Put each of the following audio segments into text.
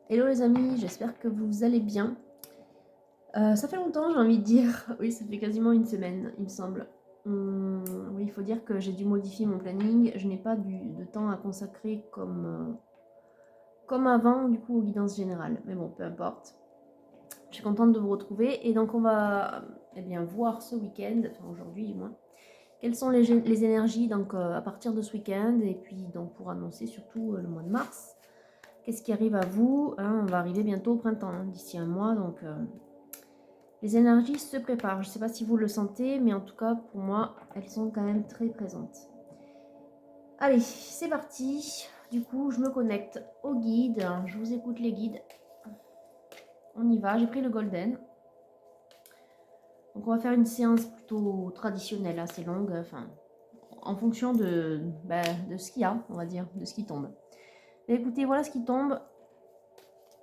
Hello les amis, j'espère que vous allez bien. Ça fait longtemps, j'ai envie de dire. Oui, ça fait quasiment une semaine, il me semble. Oui, il faut dire que j'ai dû modifier mon planning. Je n'ai pas de temps à consacrer comme avant, du coup, aux guidances générales. Mais bon, peu importe. Je suis contente de vous retrouver. Et donc, on va voir ce week-end, enfin aujourd'hui du moins, quelles sont les énergies donc, à partir de ce week-end. Et puis, donc, pour annoncer surtout le mois de mars. Qu'est-ce qui arrive à vous, hein? On va arriver bientôt au printemps, hein, d'ici un mois. Donc, les énergies se préparent. Je ne sais pas si vous le sentez, mais en tout cas, pour moi, elles sont quand même très présentes. Allez, c'est parti. Du coup, je me connecte au guide. Je vous écoute les guides. On y va. J'ai pris le golden. Donc, on va faire une séance plutôt traditionnelle, assez longue. Enfin, en fonction de ce qu'il y a, on va dire, de ce qui tombe. Et écoutez, voilà ce qui tombe.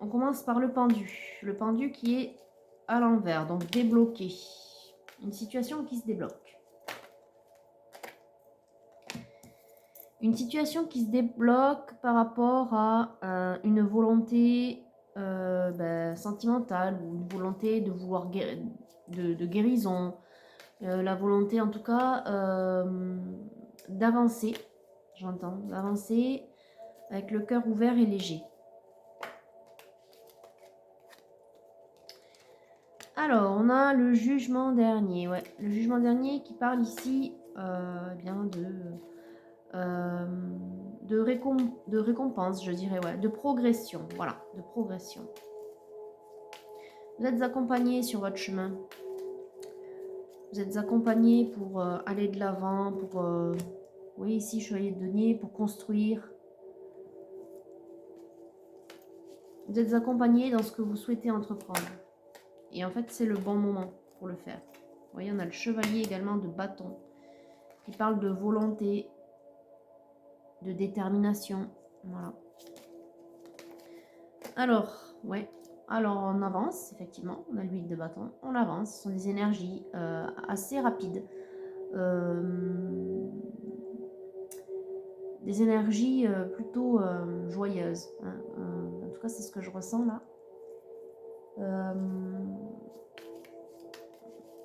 On commence par le pendu. Le pendu qui est à l'envers, donc débloqué. Une situation qui se débloque. Une situation qui se débloque par rapport à une volonté sentimentale ou une volonté de vouloir de guérison, la volonté en tout cas d'avancer, j'entends, d'avancer avec le cœur ouvert et léger. Alors, on a le jugement dernier, ouais, le jugement dernier qui parle ici euh, de récompense, je dirais, ouais, de progression, voilà, de progression. Vous êtes accompagné sur votre chemin. Vous êtes accompagné pour aller de l'avant, pour, oui, ici, chevalier de denier, pour construire. Vous êtes accompagné dans ce que vous souhaitez entreprendre. Et en fait, c'est le bon moment pour le faire. Vous voyez, on a le chevalier également de bâton qui parle de volonté, de détermination. Voilà. Alors, ouais. Alors, on avance, effectivement. On a l'huile de bâton. On avance. Ce sont des énergies assez rapides. Des énergies plutôt joyeuses. Hein. En tout cas, c'est ce que je ressens là.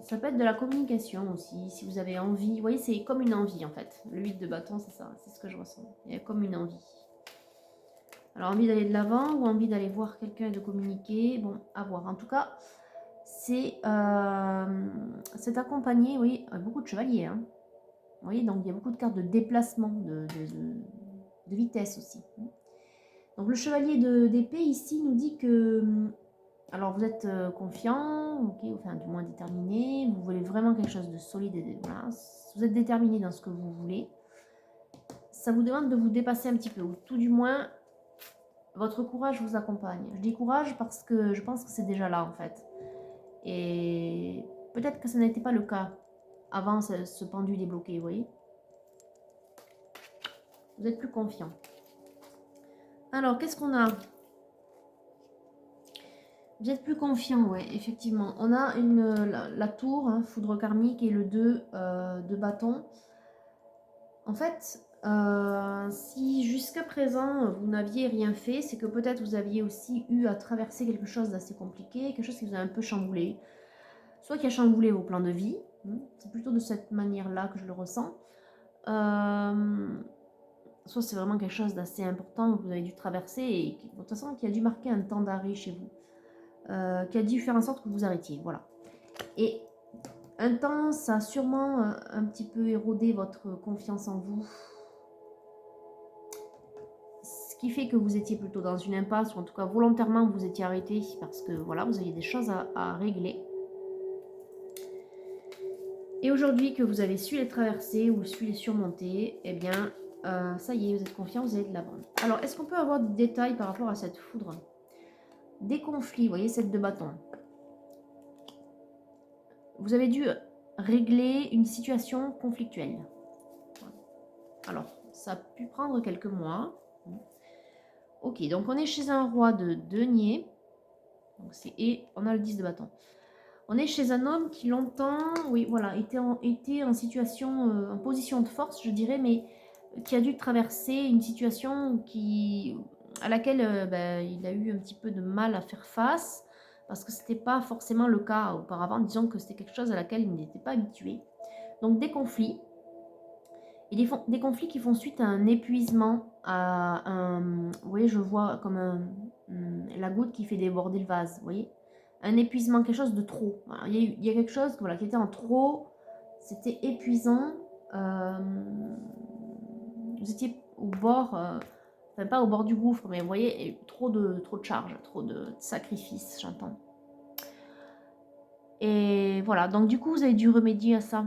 Ça peut être de la communication aussi, si vous avez envie. Vous voyez, c'est comme une envie en fait. Le 8 de bâton, c'est ça, c'est ce que je ressens. Il y a comme une envie. Alors, envie d'aller de l'avant ou envie d'aller voir quelqu'un et de communiquer, bon, à voir. En tout cas, c'est accompagné, oui, beaucoup de chevaliers. Hein. Vous voyez, donc il y a beaucoup de cartes de déplacement, de vitesse aussi. Donc le chevalier d'épée ici nous dit que, alors vous êtes confiant, ok, enfin du moins déterminé, vous voulez vraiment quelque chose de solide, et voilà, vous êtes déterminé dans ce que vous voulez. Ça vous demande de vous dépasser un petit peu, ou tout du moins, votre courage vous accompagne. Je dis courage parce que je pense que c'est déjà là en fait. Et peut-être que ça n'était pas le cas avant ce pendu débloqué, vous voyez. Vous êtes plus confiant. Alors, qu'est-ce qu'on a? Vous êtes plus confiant, ouais, effectivement. On a la tour, hein, foudre karmique et le 2 de bâton. En fait, si jusqu'à présent vous n'aviez rien fait, c'est que peut-être vous aviez aussi eu à traverser quelque chose d'assez compliqué, quelque chose qui vous a un peu chamboulé. Soit qui a chamboulé vos plans de vie, c'est plutôt de cette manière-là que je le ressens. Soit c'est vraiment quelque chose d'assez important que vous avez dû traverser et qui, de toute façon qui a dû marquer un temps d'arrêt chez vous. Qui a dû faire en sorte que vous arrêtiez, voilà. Et un temps, ça a sûrement un petit peu érodé votre confiance en vous. Ce qui fait que vous étiez plutôt dans une impasse, ou en tout cas volontairement vous étiez arrêté parce que voilà, vous aviez des choses à régler. Et aujourd'hui que vous avez su les traverser ou su les surmonter, eh bien, ça y est, vous êtes confiant, vous allez de l'avant. Alors, est-ce qu'on peut avoir des détails par rapport à cette foudre? Des conflits, vous voyez, cette de bâton. Vous avez dû régler une situation conflictuelle. Alors, ça a pu prendre quelques mois. Ok, donc on est chez un roi de denier. Donc et on a le 10 de bâton. On est chez un homme qui longtemps, oui, voilà, était en situation, en position de force, je dirais, mais qui a dû traverser une situation à laquelle il a eu un petit peu de mal à faire face, parce que c'était pas forcément le cas auparavant. Disons que c'était quelque chose à laquelle il n'était pas habitué. Donc des conflits, et des conflits qui font suite à un épuisement, à un... Vous voyez, je vois comme la goutte qui fait déborder le vase, vous voyez, un épuisement, quelque chose de trop. Voilà, il y a quelque chose voilà, qui était en trop, c'était épuisant. euh, vous étiez au bord, enfin pas au bord du gouffre, mais vous voyez, trop de charge, trop de sacrifices, j'entends. Et voilà, donc du coup, vous avez dû remédier à ça.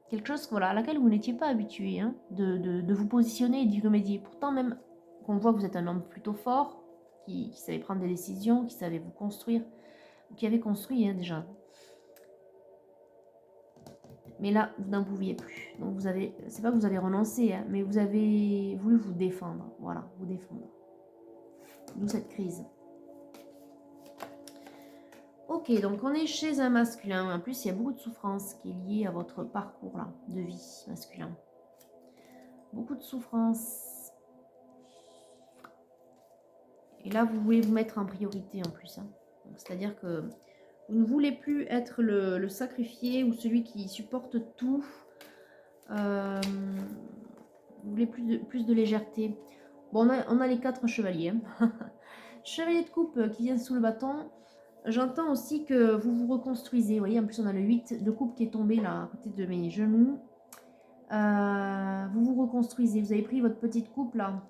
Quelque chose voilà, à laquelle vous n'étiez pas habitué, hein, de vous positionner et d'y remédier. Pourtant, même qu'on voit que vous êtes un homme plutôt fort, qui savait prendre des décisions, qui savait vous construire, qui avait construit hein, déjà. Mais là, vous n'en pouviez plus. Donc vous avez, c'est pas que vous avez renoncé, hein, mais vous avez voulu vous défendre. Voilà, vous défendre. D'où cette crise. Ok, donc on est chez un masculin. En plus, il y a beaucoup de souffrance qui est liée à votre parcours là, de vie masculin. Beaucoup de souffrance. Et là, vous voulez vous mettre en priorité en plus. Hein. C'est-à-dire que vous ne voulez plus être le sacrifié ou celui qui supporte tout. Vous voulez plus de légèreté. Bon, on a les 4 chevaliers. Hein. Chevalier de coupe qui vient sous le bâton. J'entends aussi que vous vous reconstruisez. Vous voyez, en plus, on a le 8 de coupe qui est tombé là, à côté de mes genoux. Vous vous reconstruisez. Vous avez pris votre petite coupe là.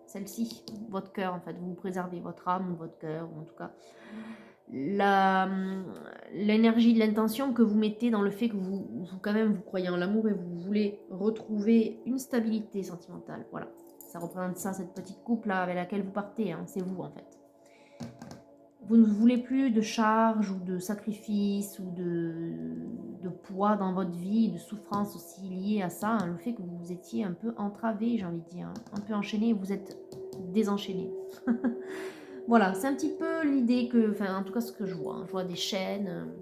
Celle-ci, votre cœur en fait. Vous préservez votre âme, votre cœur, ou en tout cas l'énergie de l'intention que vous mettez dans le fait que vous quand même vous croyez en l'amour et vous voulez retrouver une stabilité sentimentale. Voilà, ça représente ça, cette petite coupe là avec laquelle vous partez, hein, c'est vous en fait. Vous ne voulez plus de charge ou de sacrifice ou de poids dans votre vie, de souffrance aussi liée à ça, hein, le fait que vous étiez un peu entravé, j'ai envie de dire, un peu enchaîné, vous êtes désenchaîné. Voilà, c'est un petit peu l'idée que, enfin en tout cas ce que je vois, hein. Je vois des chaînes.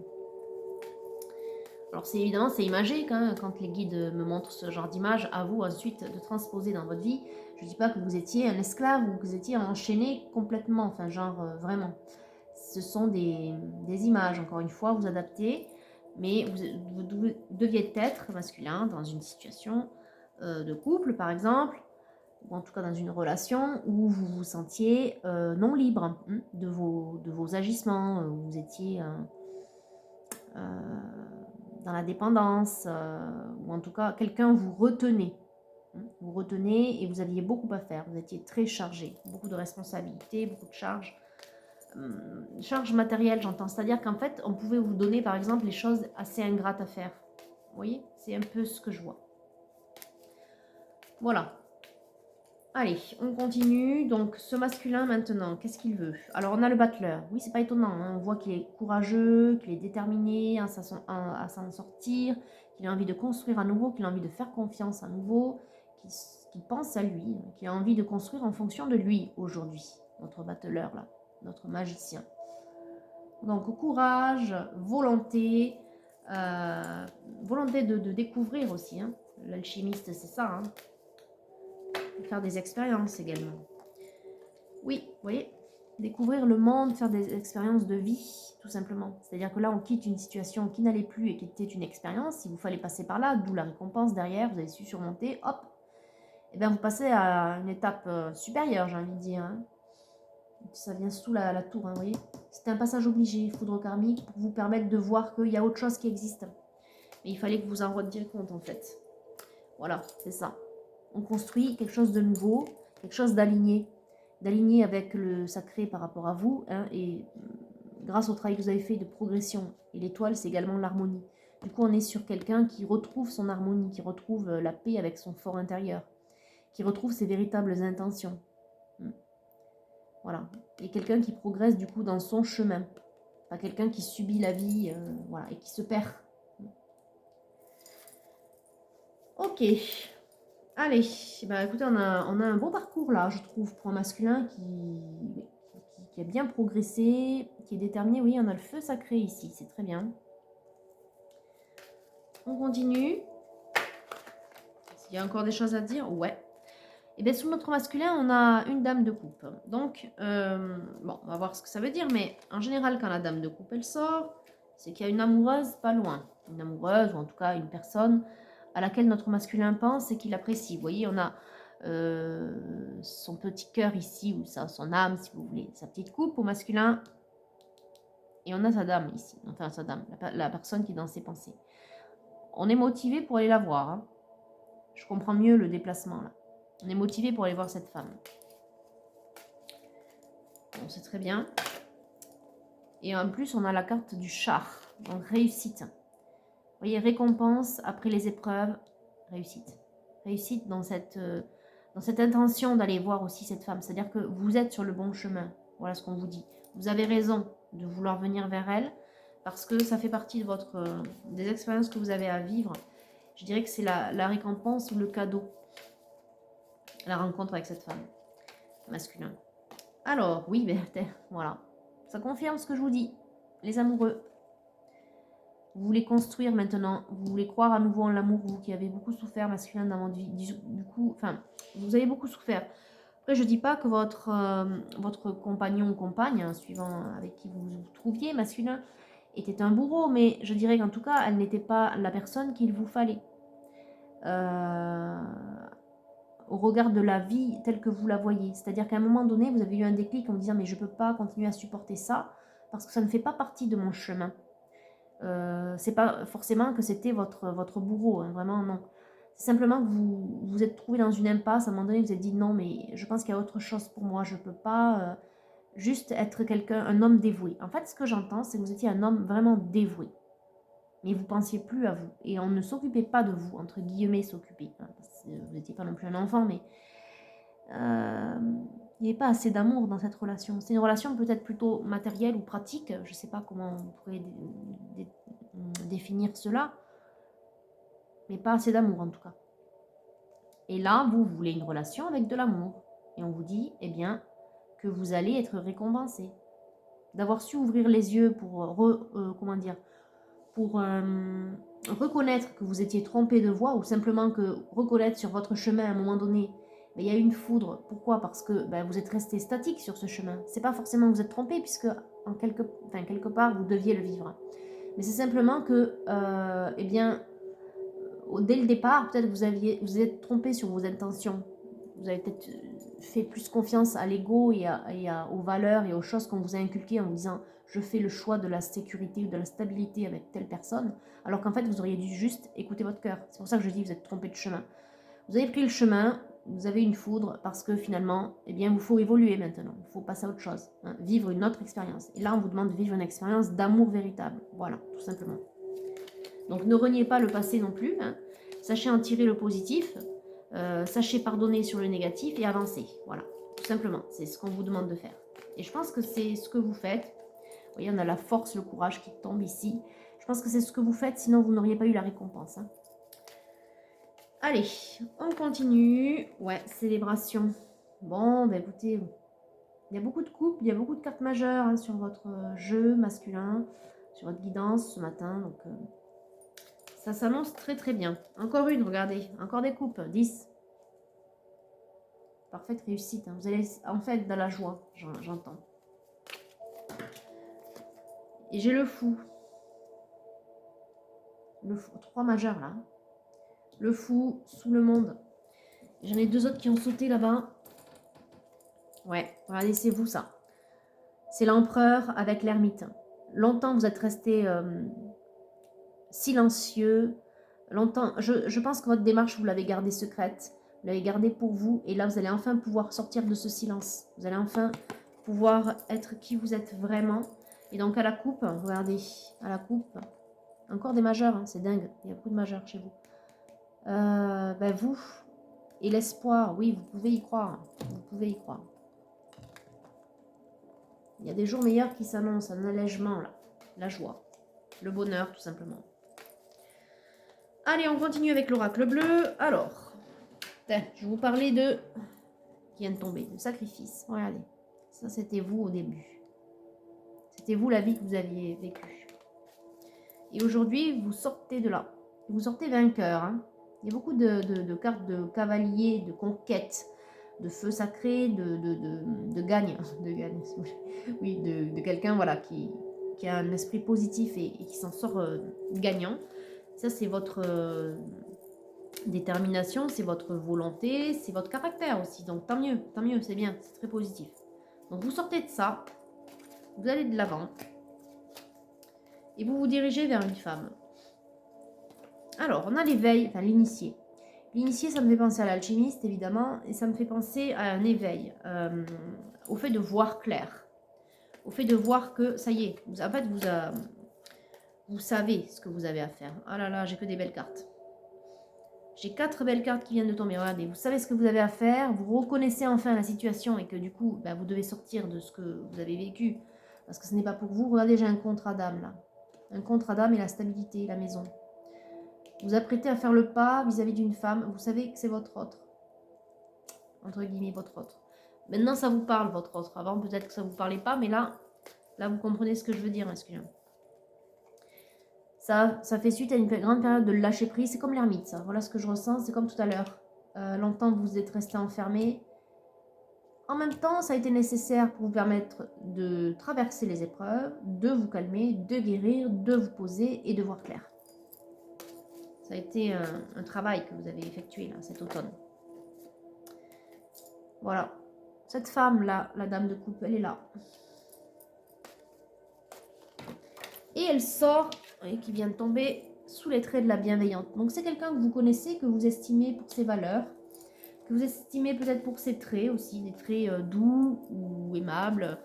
Alors c'est évidemment c'est imagé quand les guides me montrent ce genre d'image, à vous ensuite de transposer dans votre vie. Je ne dis pas que vous étiez un esclave ou que vous étiez enchaîné complètement, enfin genre vraiment. Ce sont des images, encore une fois, vous adaptez, mais vous deviez être masculin dans une situation de couple par exemple, ou en tout cas dans une relation où vous vous sentiez non libre de vos agissements, où vous étiez dans la dépendance, ou en tout cas quelqu'un vous retenait. Vous retenez et vous aviez beaucoup à faire, vous étiez très chargé, beaucoup de responsabilités, beaucoup de charges. Charge matérielle, j'entends, c'est-à-dire qu'en fait, on pouvait vous donner par exemple les choses assez ingrates à faire. Vous voyez, c'est un peu ce que je vois. Voilà. Allez, on continue. Donc, ce masculin maintenant, qu'est-ce qu'il veut? Alors, on a le battleur. Oui, c'est pas étonnant. Hein. On voit qu'il est courageux, qu'il est déterminé à s'en sortir, qu'il a envie de construire à nouveau, qu'il a envie de faire confiance à nouveau, qu'il pense à lui, qu'il a envie de construire en fonction de lui aujourd'hui. Notre battleur, là, notre magicien. Donc, courage, volonté, volonté de découvrir aussi. Hein. L'alchimiste, c'est ça. Hein. Faire des expériences également. Oui, vous voyez, découvrir le monde, faire des expériences de vie, tout simplement. C'est-à-dire que là, on quitte une situation qui n'allait plus et qui était une expérience. Si vous fallait passer par là, d'où la récompense derrière, vous avez su surmonter, hop, et bien vous passez à une étape supérieure, j'ai envie de dire. Hein. Ça vient sous la tour, hein, vous voyez. C'était un passage obligé, foudre karmique, pour vous permettre de voir qu'il y a autre chose qui existe. Mais il fallait que vous en rendiez compte, en fait. Voilà, c'est ça. On construit quelque chose de nouveau, quelque chose d'aligné avec le sacré par rapport à vous, hein, et grâce au travail que vous avez fait de progression. Et l'étoile, c'est également l'harmonie. Du coup, on est sur quelqu'un qui retrouve son harmonie, qui retrouve la paix avec son fort intérieur, qui retrouve ses véritables intentions. Voilà. Et quelqu'un qui progresse du coup dans son chemin. Pas quelqu'un qui subit la vie voilà, et qui se perd. Ok. Allez, bah écoutez, on a un bon parcours là, je trouve, pour un masculin qui a bien progressé, qui est déterminé. Oui, on a le feu sacré ici, c'est très bien. On continue. S'il y a encore des choses à dire, ouais. Et bien sur notre masculin, on a une dame de coupe. Donc, bon, on va voir ce que ça veut dire, mais en général, quand la dame de coupe, elle sort, c'est qu'il y a une amoureuse pas loin. Une amoureuse, ou en tout cas une personne à laquelle notre masculin pense et qu'il apprécie. Vous voyez, on a son petit cœur ici, ou son âme, si vous voulez, sa petite coupe au masculin. Et on a sa dame ici, enfin sa dame, la personne qui est dans ses pensées. On est motivé pour aller la voir. Hein. Je comprends mieux le déplacement là. On est motivé pour aller voir cette femme. Bon, c'est très bien. Et en plus, on a la carte du char. Donc, réussite. Vous voyez, récompense après les épreuves. Réussite. Réussite dans cette intention d'aller voir aussi cette femme. C'est-à-dire que vous êtes sur le bon chemin. Voilà ce qu'on vous dit. Vous avez raison de vouloir venir vers elle. Parce que ça fait partie de des expériences que vous avez à vivre. Je dirais que c'est la récompense ou le cadeau. La rencontre avec cette femme. Masculin. Alors, oui, ben, voilà. Ça confirme ce que je vous dis. Les amoureux. Vous voulez construire maintenant. Vous voulez croire à nouveau en l'amour. Vous qui avez beaucoup souffert, masculin, dans votre vie. Du coup, enfin, vous avez beaucoup souffert. Après, je ne dis pas que votre compagnon ou compagne, hein, suivant avec qui vous vous trouviez, masculin, était un bourreau. Mais je dirais qu'en tout cas, elle n'était pas la personne qu'il vous fallait. Au regard de la vie telle que vous la voyez. C'est-à-dire qu'à un moment donné, vous avez eu un déclic en vous disant mais je ne peux pas continuer à supporter ça parce que ça ne fait pas partie de mon chemin. C'est pas forcément que c'était votre bourreau, hein, vraiment non. C'est simplement que vous vous êtes trouvé dans une impasse, à un moment donné vous êtes dit non mais je pense qu'il y a autre chose pour moi, je ne peux pas juste être un homme dévoué. En fait ce que j'entends c'est que vous étiez un homme vraiment dévoué. Mais vous ne pensiez plus à vous. Et on ne s'occupait pas de vous, entre guillemets s'occuper. Vous n'étiez pas non plus un enfant, mais il n'y avait pas assez d'amour dans cette relation. C'est une relation peut-être plutôt matérielle ou pratique. Je ne sais pas comment on pourrait définir cela. Mais pas assez d'amour en tout cas. Et là, vous voulez une relation avec de l'amour. Et on vous dit, eh bien, que vous allez être récompensé. D'avoir su ouvrir les yeux pour, comment dire, pour reconnaître que vous étiez trompé de voie ou simplement que reconnaître sur votre chemin à un moment donné, il y a eu une foudre. Pourquoi? Parce que vous êtes resté statique sur ce chemin. C'est pas forcément que vous êtes trompé puisque quelque part vous deviez le vivre. Mais c'est simplement que, dès le départ, peut-être vous êtes trompé sur vos intentions. Vous avez peut-être fait plus confiance à l'ego et aux valeurs et aux choses qu'on vous a inculquées en vous disant je fais le choix de la sécurité ou de la stabilité avec telle personne, alors qu'en fait vous auriez dû juste écouter votre cœur. C'est pour ça que je dis vous êtes trompé de chemin. Vous avez pris le chemin, vous avez une foudre parce que finalement, eh bien, il faut évoluer maintenant. Il faut passer à autre chose, hein, vivre une autre expérience. Et là, on vous demande de vivre une expérience d'amour véritable. Voilà, tout simplement. Donc ne reniez pas le passé non plus. Hein. Sachez en tirer le positif. Sachez pardonner sur le négatif et avancer. Voilà, tout simplement. C'est ce qu'on vous demande de faire. Et je pense que c'est ce que vous faites. Vous voyez, on a la force, le courage qui tombe ici. Je pense que c'est ce que vous faites, sinon vous n'auriez pas eu la récompense. Hein. Allez, on continue. Ouais, célébration. Bon, ben écoutez, il y a beaucoup de couples, il y a beaucoup de cartes majeures hein, sur votre jeu masculin, sur votre guidance ce matin. Donc, ça s'annonce très très bien. Encore une, regardez. Encore des coupes. 10. Parfaite réussite. Hein. Vous allez en fait dans la joie, j'entends. Et j'ai le fou. Le fou. 3 majeurs là. Le fou sous le monde. J'en ai 2 autres qui ont sauté là-bas. Ouais, regardez, c'est vous ça. C'est l'empereur avec l'ermite. Longtemps vous êtes resté silencieux. Longtemps, je pense que votre démarche, vous l'avez gardée secrète. Vous l'avez gardée pour vous. Et là, vous allez enfin pouvoir sortir de ce silence. Vous allez enfin pouvoir être qui vous êtes vraiment. Et donc à la coupe, regardez, à la coupe, encore des majeurs, hein, c'est dingue. Il y a beaucoup de majeurs chez vous. Vous et l'espoir, oui, vous pouvez y croire. Vous pouvez y croire. Il y a des jours meilleurs qui s'annoncent, un allègement là. La joie, le bonheur tout simplement. Allez, on continue avec l'oracle bleu. Alors, je vais vous parler de... qui vient de tomber, le sacrifice. Regardez, ça c'était vous au début. C'était vous la vie que vous aviez vécue. Et aujourd'hui, vous sortez de là. Vous sortez vainqueur. Hein. Il y a beaucoup de cartes de cavalier, de conquête. de feu sacré, de gagne, oui, de quelqu'un voilà, qui a un esprit positif et qui s'en sort gagnant. Ça, c'est votre détermination, c'est votre volonté, c'est votre caractère aussi. Donc tant mieux, c'est bien, c'est très positif. Donc vous sortez de ça, vous allez de l'avant et vous vous dirigez vers une femme. Alors, on a l'éveil, enfin l'initié. L'initié, ça me fait penser à l'alchimiste, évidemment, et ça me fait penser à un éveil, au fait de voir clair, au fait de voir que, ça y est, en fait, vous savez ce que vous avez à faire. Ah là là, j'ai que des belles cartes. J'ai 4 belles cartes qui viennent de tomber, regardez, vous savez ce que vous avez à faire, vous reconnaissez enfin la situation et que du coup, vous devez sortir de ce que vous avez vécu, parce que ce n'est pas pour vous. Regardez, j'ai un contrat d'âme là. Un contrat d'âme et la stabilité, la maison. Vous apprêtez à faire le pas vis-à-vis d'une femme, vous savez que c'est votre autre. Entre guillemets, votre autre. Maintenant, ça vous parle, votre autre. Avant, peut-être que ça ne vous parlait pas, mais là, vous comprenez ce que je veux dire, excusez-moi. Ça fait suite à une grande période de lâcher prise. C'est comme l'ermite, ça. Voilà ce que je ressens. C'est comme tout à l'heure. Longtemps, vous êtes resté enfermé. En même temps, ça a été nécessaire pour vous permettre de traverser les épreuves, de vous calmer, de guérir, de vous poser et de voir clair. Ça a été un travail que vous avez effectué là, cet automne. Voilà. Cette femme-là, la dame de coupe, elle est là. Et elle sort, et qui vient de tomber sous les traits de la bienveillante. Donc c'est quelqu'un que vous connaissez, que vous estimez pour ses valeurs, que vous estimez peut-être pour ses traits aussi, des traits doux ou aimables.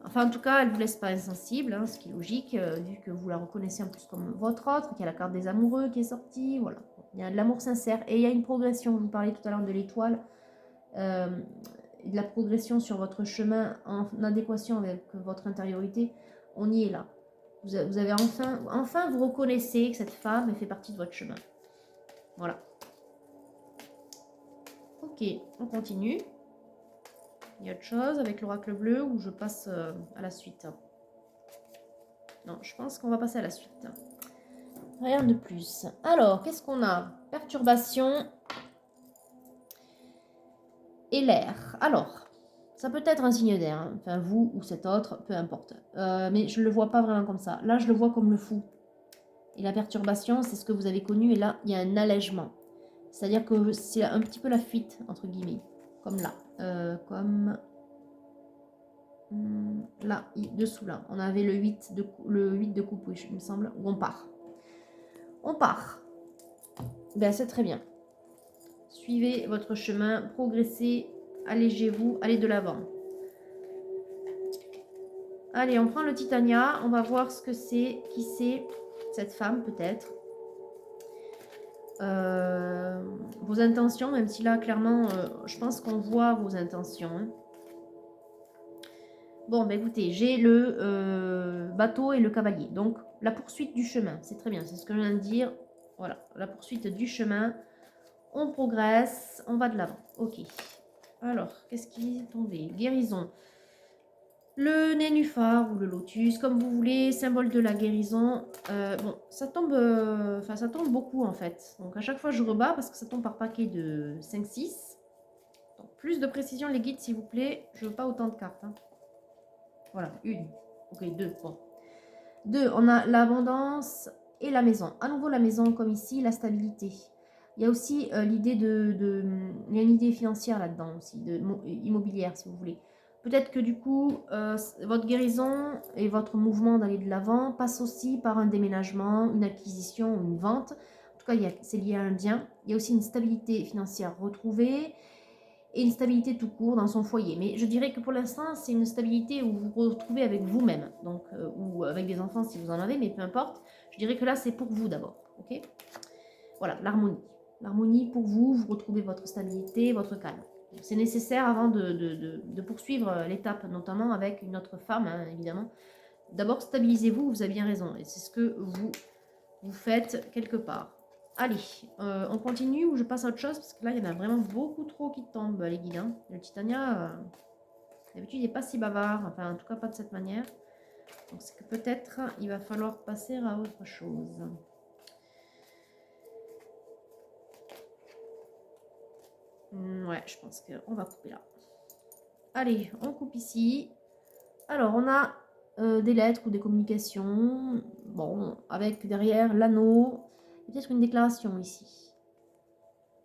Enfin en tout cas, elle ne vous laisse pas insensible, hein, ce qui est logique, vu que vous la reconnaissez en plus comme votre autre, qu'il y a la carte des amoureux qui est sortie, voilà. Il y a de l'amour sincère et il y a une progression, je vous parlais tout à l'heure de l'étoile, de la progression sur votre chemin en adéquation avec votre intériorité, on y est là. Vous avez enfin vous reconnaissez que cette femme fait partie de votre chemin. Voilà. Ok, on continue. Il y a autre chose avec l'oracle bleu ou je passe à la suite? Non, je pense qu'on va passer à la suite. Rien de plus. Alors, qu'est-ce qu'on a? Perturbation et l'air. Alors, ça peut être un signe d'air, hein. Enfin vous ou cet autre, peu importe. Mais je ne le vois pas vraiment comme ça. Là, je le vois comme le fou. Et la perturbation, c'est ce que vous avez connu. Et là, il y a un allègement. C'est-à-dire que c'est un petit peu la fuite, entre guillemets. Comme là. Comme là, dessous là. On avait le 8 de coupe, oui, il me semble, où on part. On part. Ben, c'est très bien. Suivez votre chemin, progressez, allégez-vous, allez de l'avant. Allez, on prend le Titania, on va voir ce que c'est, qui c'est, cette femme peut-être. Vos intentions, même si là, clairement, je pense qu'on voit vos intentions. Hein. Bon, ben écoutez, j'ai le bateau et le cavalier. Donc, la poursuite du chemin, c'est très bien, c'est ce que je viens de dire. Voilà, la poursuite du chemin. On progresse, on va de l'avant. Ok. Alors, qu'est-ce qui est tombé? Guérison. Le nénuphar ou le lotus, comme vous voulez, symbole de la guérison. Bon, ça tombe, ça tombe beaucoup en fait. Donc à chaque fois je rebats parce que ça tombe par paquet de 5-6. Donc plus de précision les guides s'il vous plaît. Je veux pas autant de cartes. Hein. Voilà, une. Ok, deux. Bon. Deux, on a l'abondance et la maison. À nouveau la maison comme ici, la stabilité. Il y a aussi l'idée il y a une idée financière là-dedans aussi, immobilière si vous voulez. Peut-être que du coup, votre guérison et votre mouvement d'aller de l'avant passe aussi par un déménagement, une acquisition ou une vente. En tout cas, c'est lié à un bien. Il y a aussi une stabilité financière retrouvée et une stabilité tout court dans son foyer. Mais je dirais que pour l'instant, c'est une stabilité où vous vous retrouvez avec vous-même, donc ou avec des enfants si vous en avez, mais peu importe. Je dirais que là, c'est pour vous d'abord. Ok ? Voilà, l'harmonie. L'harmonie pour vous, vous retrouvez votre stabilité, votre calme. C'est nécessaire avant de poursuivre l'étape, notamment avec une autre femme, hein, évidemment. D'abord, stabilisez-vous, vous avez bien raison. Et c'est ce que vous faites quelque part. Allez, on continue ou je passe à autre chose parce que là, il y en a vraiment beaucoup trop qui tombent, les guides. Hein. Le Titania, d'habitude, il n'est pas si bavard. Enfin, en tout cas, pas de cette manière. Donc, c'est que peut-être, il va falloir passer à autre chose. Ouais, je pense qu'on va couper là. Allez, on coupe ici. Alors, on a des lettres ou des communications. Bon, avec derrière l'anneau. Peut-être une déclaration ici.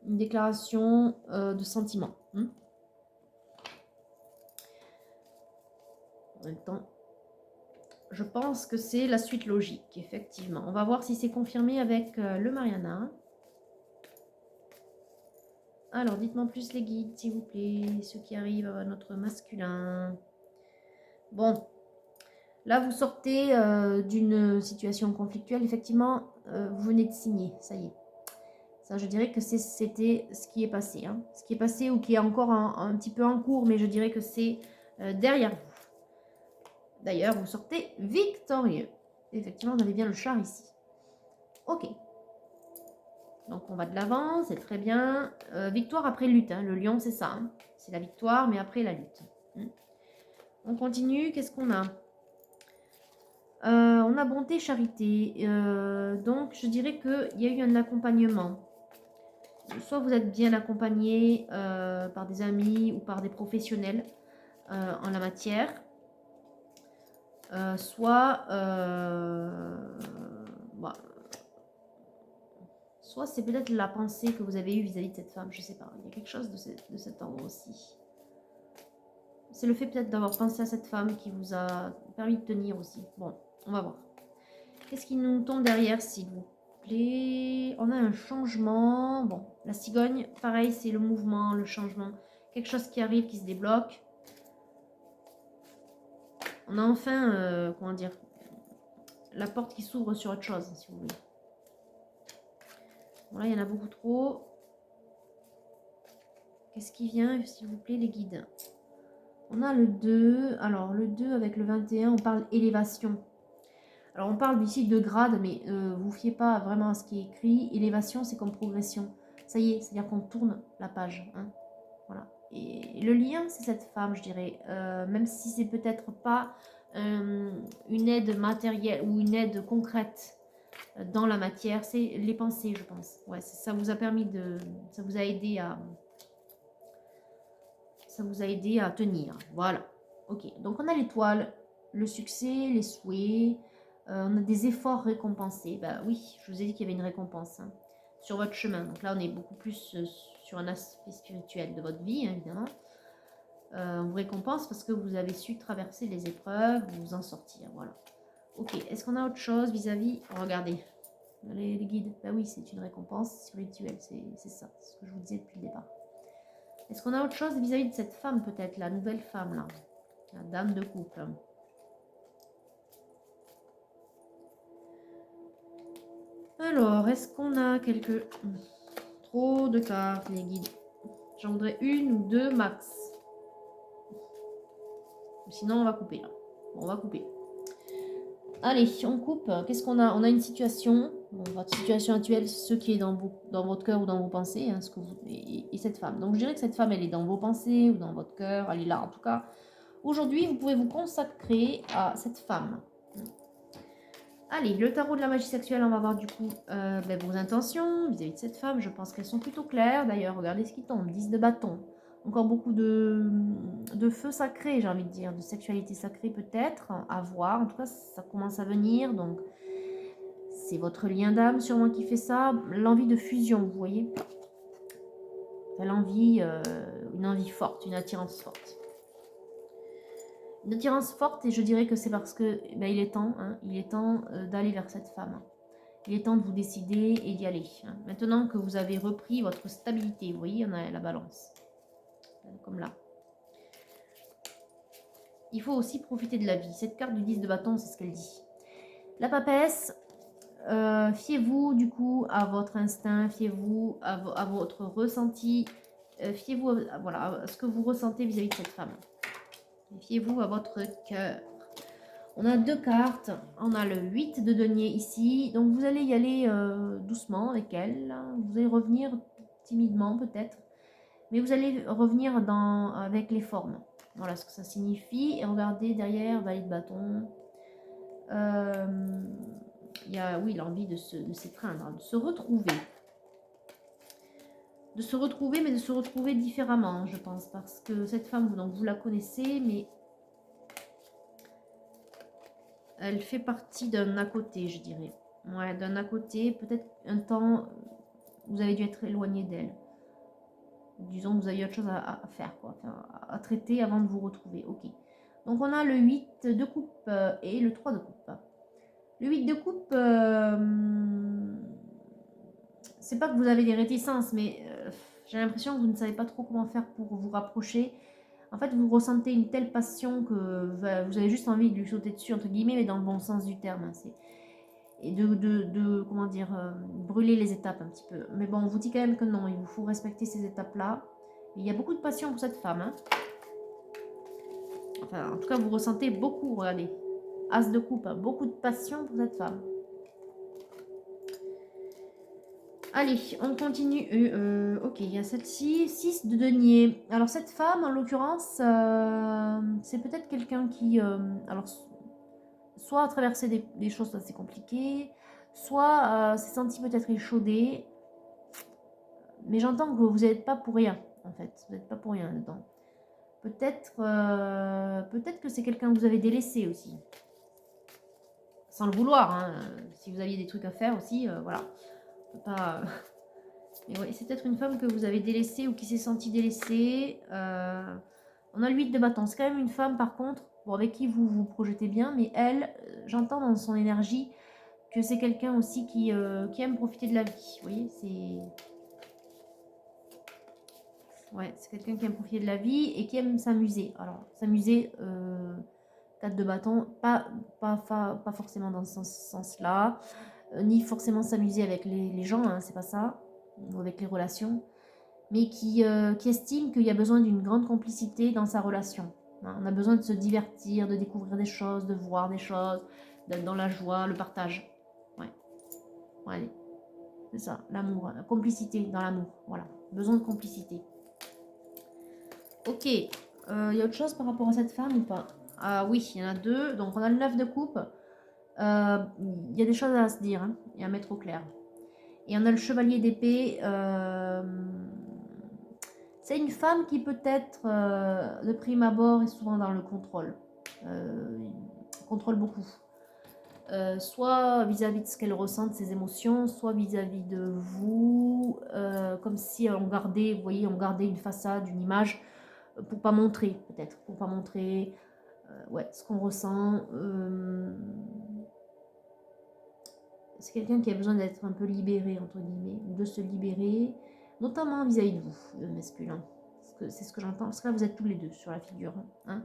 Une déclaration de sentiment. En même temps, je pense que c'est la suite logique, effectivement. On va voir si c'est confirmé avec le Mariana. Alors, dites-moi plus les guides, s'il vous plaît. Ceux qui arrivent à notre masculin. Bon. Là, vous sortez d'une situation conflictuelle. Effectivement, vous venez de signer. Ça y est. Ça, je dirais que c'était ce qui est passé. Hein. Ce qui est passé ou qui est encore un petit peu en cours, mais je dirais que c'est derrière vous. D'ailleurs, vous sortez victorieux. Effectivement, on avait bien le char ici. Ok. Donc, on va de l'avant, c'est très bien. Victoire après lutte. Hein. Le lion, c'est ça. Hein. C'est la victoire, mais après la lutte. On continue. Qu'est-ce qu'on a on a bonté, charité. Donc, je dirais qu'il y a eu un accompagnement. Soit vous êtes bien accompagné par des amis ou par des professionnels en la matière. Soit c'est peut-être la pensée que vous avez eue vis-à-vis de cette femme. Je ne sais pas. Il y a quelque chose de cet ordre aussi. C'est le fait peut-être d'avoir pensé à cette femme qui vous a permis de tenir aussi. Bon, on va voir. Qu'est-ce qui nous tombe derrière, s'il vous plaît? On a un changement. Bon, la cigogne, pareil, c'est le mouvement, le changement. Quelque chose qui arrive, qui se débloque. On a enfin, comment dire, la porte qui s'ouvre sur autre chose, si vous voulez. Bon, là, il y en a beaucoup trop. Qu'est-ce qui vient, s'il vous plaît, les guides? On a le 2. Alors, le 2 avec le 21, on parle élévation. Alors, on parle ici de grade, mais vous ne fiez pas vraiment à ce qui est écrit. Élévation, c'est comme progression. Ça y est, c'est-à-dire qu'on tourne la page. Hein. Voilà. Et le lien, c'est cette femme, je dirais. Même si c'est peut-être pas une aide matérielle ou une aide concrète dans la matière, c'est les pensées, je pense. Ouais, ça vous a permis de... Ça vous a aidé à... Ça vous a aidé à tenir. Voilà. Ok. Donc, on a l'étoile, le succès, les souhaits. On a des efforts récompensés. Bah oui, je vous ai dit qu'il y avait une récompense hein, sur votre chemin. Donc là, on est beaucoup plus sur un aspect spirituel de votre vie, hein, évidemment. On vous récompense parce que vous avez su traverser les épreuves, vous en sortir. Voilà. Ok. Est-ce qu'on a autre chose vis-à-vis Regardez. Les guides. Bah oui, c'est une récompense spirituelle. C'est ça. C'est ce que je vous disais depuis le départ. Est-ce qu'on a autre chose vis-à-vis de cette femme, peut-être, la nouvelle femme, là, la dame de coupe? Alors, est-ce qu'on a quelques... Trop de cartes, les guides. J'en voudrais une ou deux max. Sinon, on va couper, là. Bon, on va couper. Allez, on coupe. Qu'est-ce qu'on a? On a une situation. Bon, votre situation actuelle, ce qui est dans votre cœur ou dans vos pensées, hein, et cette femme. Donc, je dirais que cette femme, elle est dans vos pensées ou dans votre cœur. Elle est là, en tout cas. Aujourd'hui, vous pouvez vous consacrer à cette femme. Allez, le tarot de la magie sexuelle, on va voir du coup vos intentions vis-à-vis de cette femme. Je pense qu'elles sont plutôt claires. D'ailleurs, regardez ce qui tombe. 10 de bâton. Encore beaucoup de feu sacré, j'ai envie de dire. De sexualité sacrée peut-être, à voir. En tout cas, ça commence à venir. Donc, c'est votre lien d'âme sûrement qui fait ça. L'envie de fusion, vous voyez. L'envie, une envie forte, une attirance forte. Une attirance forte, et je dirais que c'est parce que il est temps, hein, il est temps d'aller vers cette femme. Il est temps de vous décider et d'y aller. Hein. Maintenant que vous avez repris votre stabilité, vous voyez, on a la balance. Comme là. Il faut aussi profiter de la vie. Cette carte du 10 de bâton, c'est ce qu'elle dit. La papesse, fiez-vous du coup à votre instinct, fiez-vous à votre ressenti, fiez-vous à ce que vous ressentez vis-à-vis de cette femme. Fiez-vous à votre cœur. On a deux cartes. On a le 8 de denier ici. Donc vous allez y aller doucement avec elle. Vous allez revenir timidement peut-être. Mais vous allez revenir avec les formes. Voilà ce que ça signifie. Et regardez derrière, valet de bâton. Il y a, oui, l'envie de s'étreindre, de se retrouver. de se retrouver, mais de se retrouver différemment, je pense. Parce que cette femme, donc vous la connaissez, mais elle fait partie d'un à côté, je dirais. Ouais, d'un à côté, peut-être un temps, vous avez dû être éloigné d'elle. Disons que vous avez autre chose à faire, quoi, enfin, à traiter avant de vous retrouver. Ok. Donc on a le 8 de coupe et le 3 de coupe. Le 8 de coupe, c'est pas que vous avez des réticences, mais j'ai l'impression que vous ne savez pas trop comment faire pour vous rapprocher. En fait, vous ressentez une telle passion que vous avez juste envie de lui sauter dessus, entre guillemets, mais dans le bon sens du terme. Hein, et comment dire, brûler les étapes un petit peu. Mais bon, on vous dit quand même que non, il vous faut respecter ces étapes-là. Il y a beaucoup de passion pour cette femme. Hein. Enfin, en tout cas, vous ressentez beaucoup, regardez. As de coupe, hein, beaucoup de passion pour cette femme. Allez, on continue. Ok, il y a celle-ci. 6 de denier. Alors, cette femme, en l'occurrence, c'est peut-être quelqu'un qui... alors, soit a traversé des choses assez compliquées, soit s'est senti peut-être échaudé. Mais j'entends que vous n'êtes pas pour rien, en fait. Vous n'êtes pas pour rien dedans. Peut-être que c'est quelqu'un que vous avez délaissé aussi. Sans le vouloir, hein. Si vous aviez des trucs à faire aussi, voilà. Pas... Mais ouais, c'est peut-être une femme que vous avez délaissée ou qui s'est sentie délaissée. On a le 8 de bâton. C'est quand même une femme, par contre, bon, avec qui vous vous projetez bien, mais elle, j'entends dans son énergie que c'est quelqu'un aussi qui aime profiter de la vie. Vous voyez, ouais, c'est quelqu'un qui aime profiter de la vie et qui aime s'amuser. Alors, s'amuser, 4 de bâton, pas forcément dans ce sens-là, ni forcément s'amuser avec les gens, hein, c'est pas ça, ou avec les relations, mais qui estime qu'il y a besoin d'une grande complicité dans sa relation. Hein, on a besoin de se divertir, de découvrir des choses, de voir des choses, d'être dans la joie, le partage. Ouais, ouais, allez, c'est ça, l'amour, la complicité dans l'amour, voilà, besoin de complicité. Ok, il y a autre chose par rapport à cette femme ou pas? Ah oui, il y en a deux. Donc on a le 9 de coupe. Il y a des choses à se dire hein, et à mettre au clair. Et on a le chevalier d'épée. C'est une femme qui peut-être, de prime abord, est souvent dans le contrôle. Contrôle beaucoup. Soit vis-à-vis de ce qu'elle ressent, de ses émotions, soit vis-à-vis de vous, comme si on gardait, vous voyez, on gardait une façade, une image, pour pas montrer, peut-être, pour pas montrer ouais, ce qu'on ressent. C'est quelqu'un qui a besoin d'être un peu libéré, entre guillemets, ou de se libérer, notamment vis-à-vis de vous, le masculin. C'est ce que j'entends, parce que là, vous êtes tous les deux sur la figure. Hein.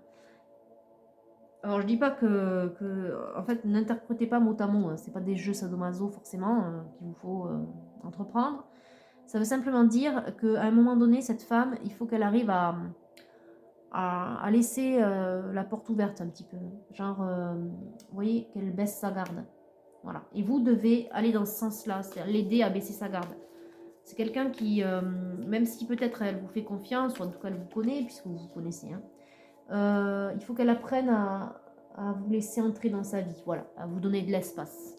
Alors, je dis pas en fait, n'interprétez pas mot à mot, hein. C'est pas des jeux sadomaso, forcément, qu'il vous faut entreprendre. Ça veut simplement dire qu'à un moment donné, cette femme, il faut qu'elle arrive à laisser la porte ouverte un petit peu. Genre, vous voyez, qu'elle baisse sa garde. Voilà. Et vous devez aller dans ce sens-là, c'est-à-dire l'aider à baisser sa garde. C'est quelqu'un qui, même si peut-être elle vous fait confiance, ou en tout cas elle vous connaît, puisque vous vous connaissez, hein, il faut qu'elle apprenne à vous laisser entrer dans sa vie, voilà, à vous donner de l'espace.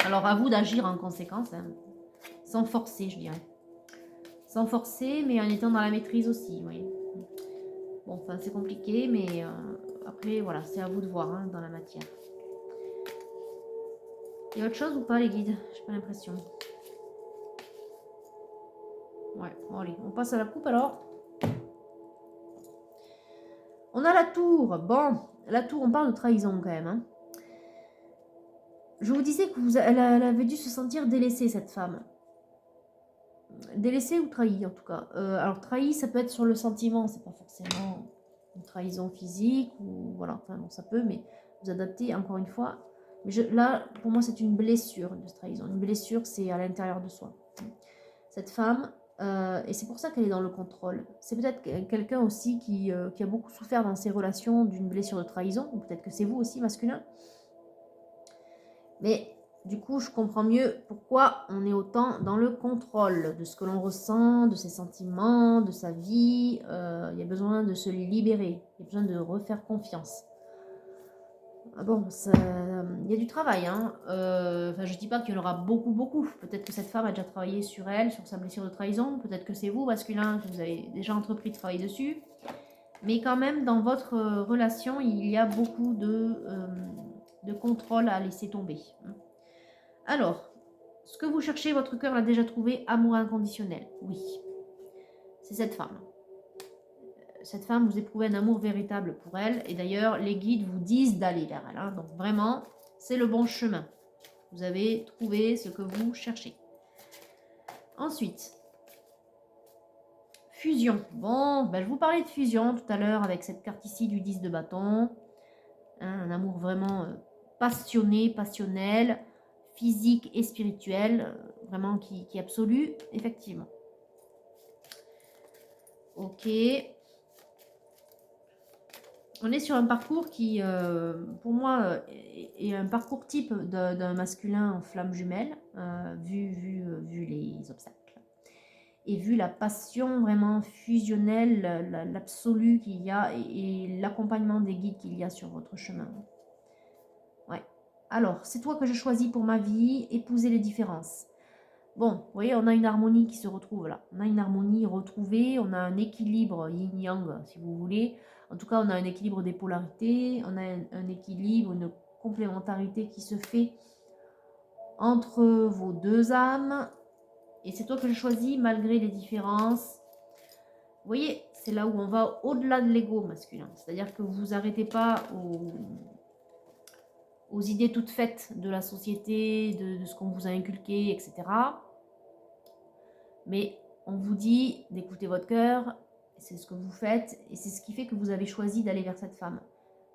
Alors à vous d'agir en conséquence, hein, sans forcer, je dirais. Sans forcer, mais en étant dans la maîtrise aussi, vous voyez. Bon, enfin, c'est compliqué, mais après, voilà, c'est à vous de voir hein, dans la matière. Il y a autre chose ou pas, les guides? J'ai pas l'impression. Ouais, bon, allez, on passe à la coupe alors. On a la tour. Bon, la tour, on parle de trahison quand même. Hein. Je vous disais qu'elle avait dû se sentir délaissée, cette femme. Délaissée ou trahie, en tout cas. Alors, trahie, ça peut être sur le sentiment, c'est pas forcément une trahison physique, ou voilà, enfin, bon, ça peut, mais vous adaptez encore une fois. Mais là, pour moi, c'est une blessure, une trahison. Une blessure, c'est à l'intérieur de soi. Cette femme, et c'est pour ça qu'elle est dans le contrôle. C'est peut-être quelqu'un aussi qui a beaucoup souffert dans ses relations d'une blessure de trahison, ou peut-être que c'est vous aussi, masculin. Mais du coup, je comprends mieux pourquoi on est autant dans le contrôle de ce que l'on ressent, de ses sentiments, de sa vie. Il y a besoin de se libérer, il y a besoin de refaire confiance. bon, il y a du travail. Hein. Enfin, je dis pas qu'il y en aura beaucoup, beaucoup. Peut-être que cette femme a déjà travaillé sur elle, sur sa blessure de trahison. Peut-être que c'est vous, masculin, que vous avez déjà entrepris de travailler dessus. Mais quand même, dans votre relation, il y a beaucoup de contrôle à laisser tomber. Alors, ce que vous cherchez, votre cœur l'a déjà trouvé, amour inconditionnel. Oui, c'est cette femme. Cette femme, vous éprouvez un amour véritable pour elle. Et d'ailleurs, les guides vous disent d'aller vers elle. Hein. Donc vraiment, c'est le bon chemin. Vous avez trouvé ce que vous cherchez. Ensuite, fusion. Bon, ben, je vous parlais de fusion tout à l'heure avec cette carte ici du 10 de bâton. Hein, un amour vraiment passionné, passionnel, physique et spirituel. Vraiment qui est absolu, effectivement. Ok. On est sur un parcours qui, pour moi, est un parcours type d'un masculin en flamme jumelle, vu les obstacles. Et vu la passion vraiment fusionnelle, l'absolu qu'il y a et l'accompagnement des guides qu'il y a sur votre chemin. Ouais. Alors, c'est toi que je choisis pour ma vie, épouser les différences. Bon, vous voyez, on a une harmonie qui se retrouve là. On a une harmonie retrouvée, on a un équilibre yin-yang, si vous voulez. En tout cas, on a un équilibre des polarités, on a un équilibre, une complémentarité qui se fait entre vos deux âmes. Et c'est toi que je choisis malgré les différences. Vous voyez, c'est là où on va au-delà de l'ego masculin. C'est-à-dire que vous arrêtez pas aux idées toutes faites de la société, de ce qu'on vous a inculqué, etc. Mais on vous dit d'écouter votre cœur, c'est ce que vous faites, et c'est ce qui fait que vous avez choisi d'aller vers cette femme.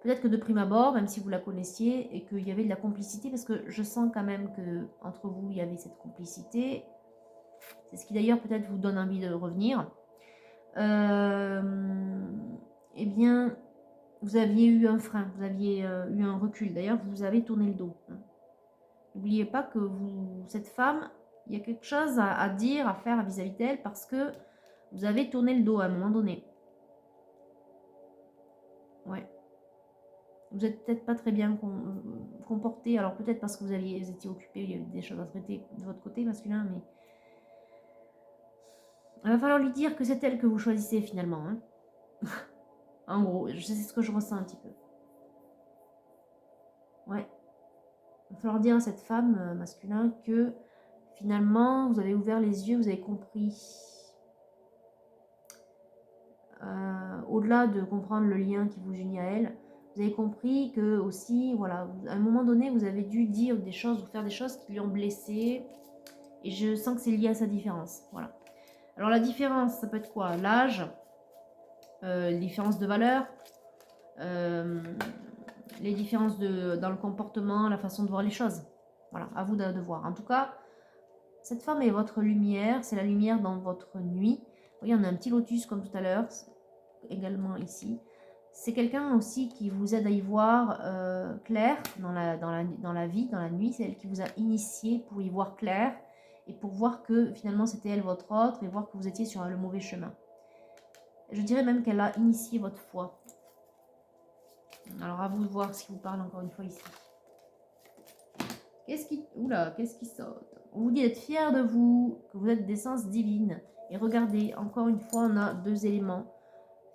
Peut-être que de prime abord, même si vous la connaissiez, et qu'il y avait de la complicité, parce que je sens quand même que entre vous, il y avait cette complicité. C'est ce qui d'ailleurs peut-être vous donne envie de revenir. Eh bien, vous aviez eu un frein, vous aviez eu un recul. D'ailleurs, vous avez tourné le dos. N'oubliez pas que cette femme, il y a quelque chose à dire, à faire vis-à-vis d'elle, parce que vous avez tourné le dos à un moment donné. Ouais. Vous n'êtes peut-être pas très bien comporté. Alors peut-être parce que vous étiez occupé, il y avait des choses à traiter de votre côté masculin, mais il va falloir lui dire que c'est elle que vous choisissez finalement. Hein. En gros, c'est ce que je ressens un petit peu. Ouais. Il va falloir dire à cette femme masculin que finalement, vous avez ouvert les yeux, vous avez compris. Au-delà de comprendre le lien qui vous unit à elle, vous avez compris que aussi, voilà, à un moment donné, vous avez dû dire des choses ou faire des choses qui lui ont blessé. Et je sens que c'est lié à sa différence. Voilà. Alors la différence, ça peut être quoi? L'âge, les différences de valeur, les différences dans le comportement, la façon de voir les choses. Voilà, à vous de voir. En tout cas, cette femme est votre lumière, c'est la lumière dans votre nuit. Vous voyez, on a un petit lotus comme tout à l'heure, également ici. C'est quelqu'un aussi qui vous aide à y voir clair dans la vie, dans la nuit. C'est elle qui vous a initié pour y voir clair et pour voir que finalement c'était elle votre autre et voir que vous étiez sur le mauvais chemin. Je dirais même qu'elle a initié votre foi. Alors à vous de voir ce qui vous parle encore une fois ici. Qu'est-ce qui saute? On vous dit d'être fier de vous, que vous êtes d'essence divine. Et regardez, encore une fois, on a deux éléments,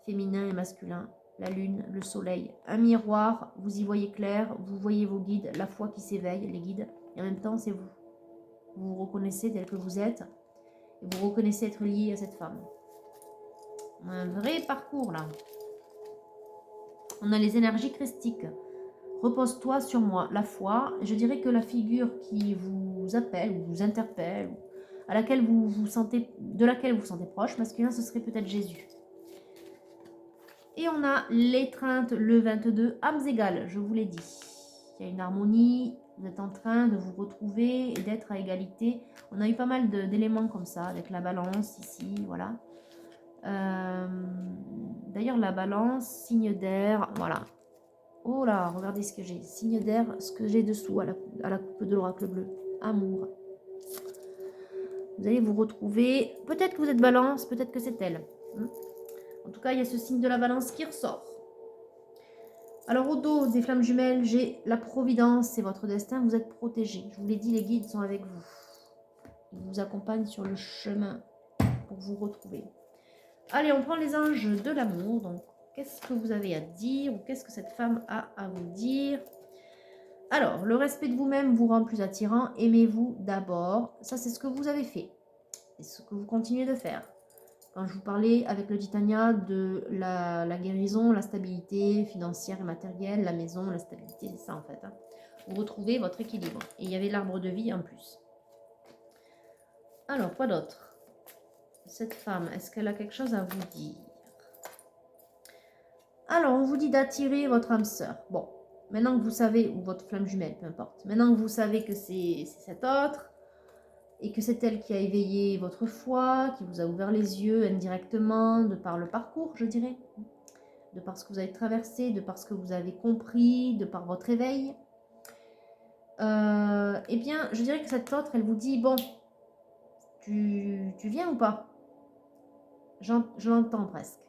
féminin et masculin. La lune, le soleil, un miroir, vous y voyez clair, vous voyez vos guides, la foi qui s'éveille, les guides, et en même temps c'est vous. Vous vous reconnaissez tel que vous êtes, et vous reconnaissez être lié à cette femme. On a un vrai parcours là. On a les énergies christiques. Repose-toi sur moi, la foi. Je dirais que la figure qui vous appelle, ou vous interpelle, de laquelle vous vous sentez proche, masculin, ce serait peut-être Jésus. Et on a l'étreinte, le 22, âmes égales, je vous l'ai dit. Il y a une harmonie, vous êtes en train de vous retrouver et d'être à égalité. On a eu pas mal d'éléments comme ça, avec la balance ici, voilà. D'ailleurs, la balance, signe d'air, voilà. Oh là, regardez ce que j'ai. Signe d'air, ce que j'ai dessous à la coupe de l'oracle bleu. Amour. Vous allez vous retrouver. Peut-être que vous êtes balance, peut-être que c'est elle. En tout cas, il y a ce signe de la balance qui ressort. Alors, au dos des flammes jumelles, j'ai la providence, c'est votre destin, vous êtes protégés. Je vous l'ai dit, les guides sont avec vous. Ils vous accompagnent sur le chemin pour vous retrouver. Allez, on prend les anges de l'amour. Donc, qu'est-ce que vous avez à dire ou qu'est-ce que cette femme a à vous dire? Alors, le respect de vous-même vous rend plus attirant. Aimez-vous d'abord. Ça, c'est ce que vous avez fait. C'est ce que vous continuez de faire. Quand je vous parlais avec le Titania de la guérison, la stabilité financière et matérielle, la maison, la stabilité, c'est ça en fait. Hein. Vous retrouvez votre équilibre. Et il y avait l'arbre de vie en plus. Alors, quoi d'autre? Cette femme, est-ce qu'elle a quelque chose à vous dire? Alors, on vous dit d'attirer votre âme sœur. Bon, maintenant que vous savez, ou votre flamme jumelle, peu importe. Maintenant que vous savez que c'est cet autre, et que c'est elle qui a éveillé votre foi, qui vous a ouvert les yeux indirectement, de par le parcours, je dirais, de par ce que vous avez traversé, de par ce que vous avez compris, de par votre éveil, eh bien, je dirais que cette autre, elle vous dit, bon, tu viens ou pas? Je l'entends presque.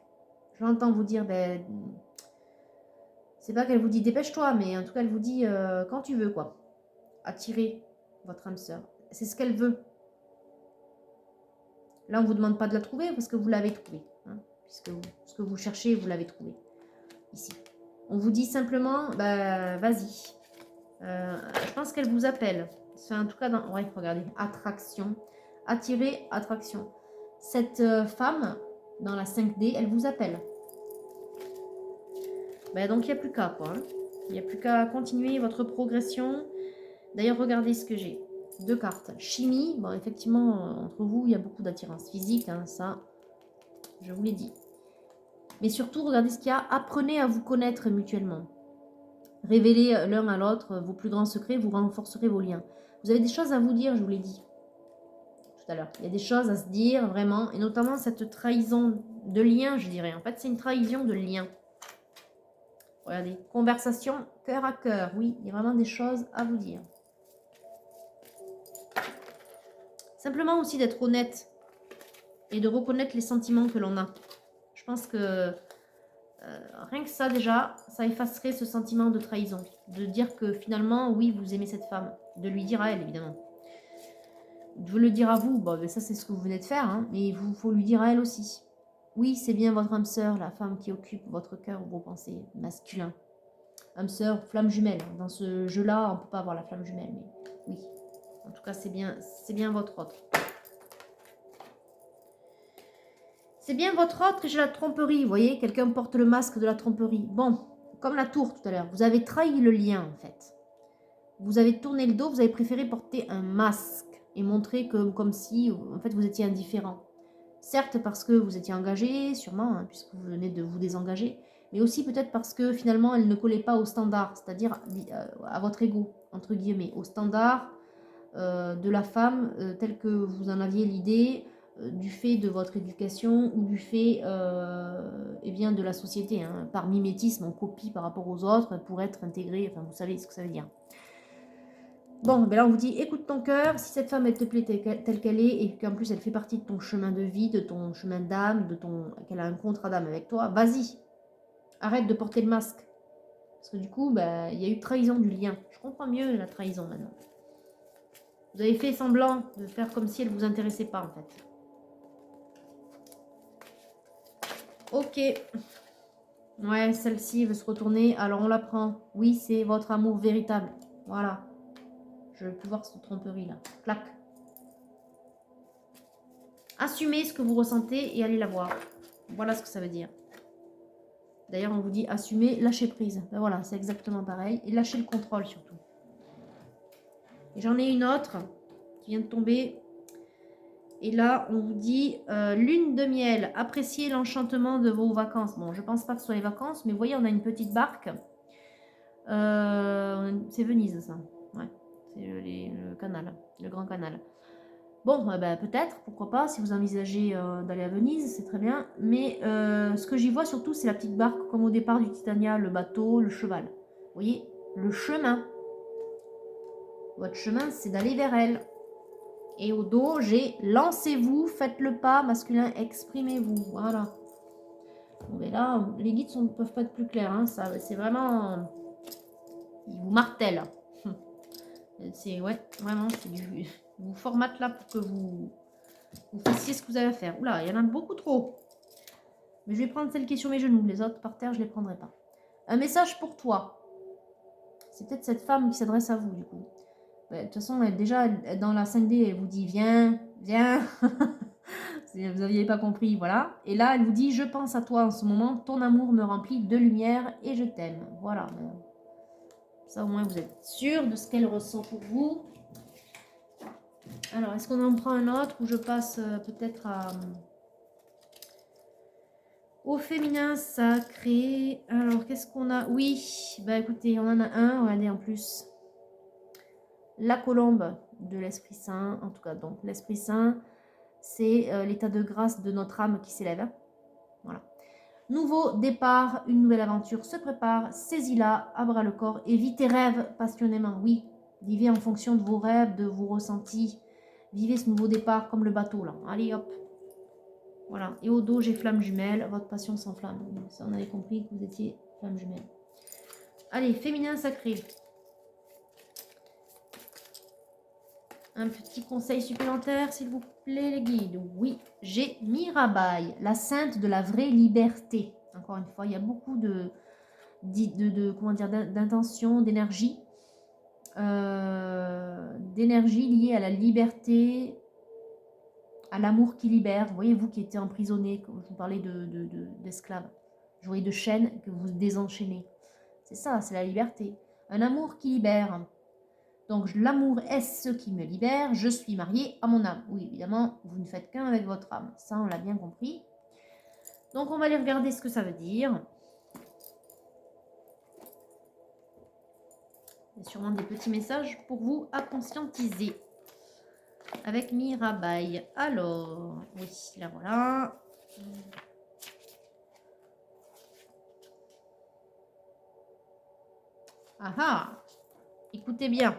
Je l'entends vous dire, ben, c'est pas qu'elle vous dit dépêche-toi, mais en tout cas, elle vous dit quand tu veux, quoi. Attirer votre âme sœur. C'est ce qu'elle veut. Là, on ne vous demande pas de la trouver parce que vous l'avez trouvée. Hein, puisque ce que vous cherchez, vous l'avez trouvé. Ici. On vous dit simplement, bah, vas-y. Je pense qu'elle vous appelle. C'est en tout cas dans... Ouais, regardez. Attraction. Attirer, attraction. Cette femme, dans la 5D, elle vous appelle. Bah, donc, il n'y a plus qu'à, quoi. Hein. Il n'y a plus qu'à continuer votre progression. D'ailleurs, regardez ce que j'ai. 2 cartes. Chimie. Bon, effectivement, entre vous, il y a beaucoup d'attirance physique. Hein, ça, je vous l'ai dit. Mais surtout, regardez ce qu'il y a. Apprenez à vous connaître mutuellement. Révélez l'un à l'autre vos plus grands secrets, vous renforcerez vos liens. Vous avez des choses à vous dire, je vous l'ai dit tout à l'heure. Il y a des choses à se dire, vraiment, et notamment cette trahison de lien, je dirais. En fait, c'est une trahison de lien. Regardez, conversation cœur à cœur. Oui, il y a vraiment des choses à vous dire. Simplement aussi d'être honnête et de reconnaître les sentiments que l'on a. Je pense que rien que ça déjà, ça effacerait ce sentiment de trahison. De dire que finalement, oui, vous aimez cette femme. De lui dire à elle, évidemment. De le dire à vous, bon, ça c'est ce que vous venez de faire, hein, mais il faut lui dire à elle aussi. Oui, c'est bien votre âme sœur, la femme qui occupe votre cœur ou vos pensées masculins. Âme sœur, flamme jumelle. Dans ce jeu-là, on ne peut pas avoir la flamme jumelle, mais oui. En tout cas, c'est bien votre autre. C'est bien votre autre et j'ai la tromperie, vous voyez, quelqu'un porte le masque de la tromperie. Bon, comme la tour tout à l'heure, vous avez trahi le lien en fait. Vous avez tourné le dos, vous avez préféré porter un masque et montrer que, comme si en fait vous étiez indifférent. Certes parce que vous étiez engagé, sûrement, hein, puisque vous venez de vous désengager, mais aussi peut-être parce que finalement elle ne collait pas au standard, c'est-à-dire à votre ego, entre guillemets, au standard de la femme tel que vous en aviez l'idée, du fait de votre éducation ou du fait eh bien, de la société. Hein. Par mimétisme, on copie par rapport aux autres pour être intégré, enfin vous savez ce que ça veut dire. Bon, ben là on vous dit, écoute ton cœur, si cette femme elle te plaît telle qu'elle est et qu'en plus elle fait partie de ton chemin de vie, de ton chemin d'âme, qu'elle a un contrat d'âme avec toi, vas-y, arrête de porter le masque. Parce que du coup, ben, il y a eu trahison du lien. Je comprends mieux la trahison maintenant. Vous avez fait semblant de faire comme si elle ne vous intéressait pas en fait. Ok. Ouais, celle-ci veut se retourner, alors on la prend. Oui, c'est votre amour véritable. Voilà. Je veux plus voir cette tromperie là. Clac. Assumez ce que vous ressentez et allez la voir. Voilà ce que ça veut dire. D'ailleurs, on vous dit assumer, lâcher prise. Ben voilà, c'est exactement pareil. Et lâcher le contrôle surtout. Et j'en ai une autre qui vient de tomber. Et là, on vous dit lune de miel. Appréciez l'enchantement de vos vacances. Bon, je pense pas que ce soit les vacances, mais vous voyez, on a une petite barque. C'est Venise, ça. Ouais, c'est le canal, le grand canal. Bon, ben, peut-être, pourquoi pas, si vous envisagez d'aller à Venise, c'est très bien. Mais ce que j'y vois surtout, c'est la petite barque, comme au départ du Titania, le bateau, le cheval. Vous voyez, le chemin. Votre chemin, c'est d'aller vers elle. Et au dos, j'ai lancez-vous, faites le pas, masculin, exprimez-vous. Voilà. Mais là, les guides ne peuvent pas être plus clairs. Hein. C'est vraiment... Ils vous martèlent. C'est, ouais, vraiment, c'est du... Ils vous formatent là pour que vous fassiez ce que vous avez à faire. Oula, il y en a beaucoup trop. Mais je vais prendre celle qui est sur mes genoux. Les autres par terre, je ne les prendrai pas. Un message pour toi. C'est peut-être cette femme qui s'adresse à vous, du coup. De toute façon, déjà, dans la 5D, elle vous dit « Viens, viens ». Vous n'aviez pas compris, voilà. Et là, elle vous dit « Je pense à toi en ce moment. Ton amour me remplit de lumière et je t'aime. » Voilà. Ça, au moins, vous êtes sûr de ce qu'elle ressent pour vous. Alors, est-ce qu'on en prend un autre ou je passe peut-être au féminin sacré? Alors, qu'est-ce qu'on a? Oui, bah écoutez, on en a un, regardez en plus. La colombe de l'Esprit Saint, en tout cas, donc l'Esprit Saint, c'est l'état de grâce de notre âme qui s'élève. Voilà. Nouveau départ, une nouvelle aventure se prépare, saisis-la, à bras le corps et vis tes rêves passionnément. Oui, vivez en fonction de vos rêves, de vos ressentis. Vivez ce nouveau départ comme le bateau là. Allez hop. Voilà. Et au dos, j'ai flamme jumelle. Votre passion s'enflamme. Ça, on avait compris que vous étiez flamme jumelle. Allez, féminin sacré. Un petit conseil supplémentaire, s'il vous plaît, les guides. Oui, j'ai Mirabai, la sainte de la vraie liberté. Encore une fois, il y a beaucoup d'intention, d'énergie. D'énergie liée à la liberté, à l'amour qui libère. Vous voyez, vous qui étiez emprisonné, je vous parlais d'esclaves. Je voyais de chaînes que vous désenchaînez. C'est ça, c'est la liberté. Un amour qui libère. Donc, l'amour est ce qui me libère. Je suis mariée à mon âme. Oui, évidemment, vous ne faites qu'un avec votre âme. Ça, on l'a bien compris. Donc, on va aller regarder ce que ça veut dire. Il y a sûrement des petits messages pour vous à conscientiser. Avec Mirabai. Alors, oui, là voilà. Ah ah! Écoutez bien.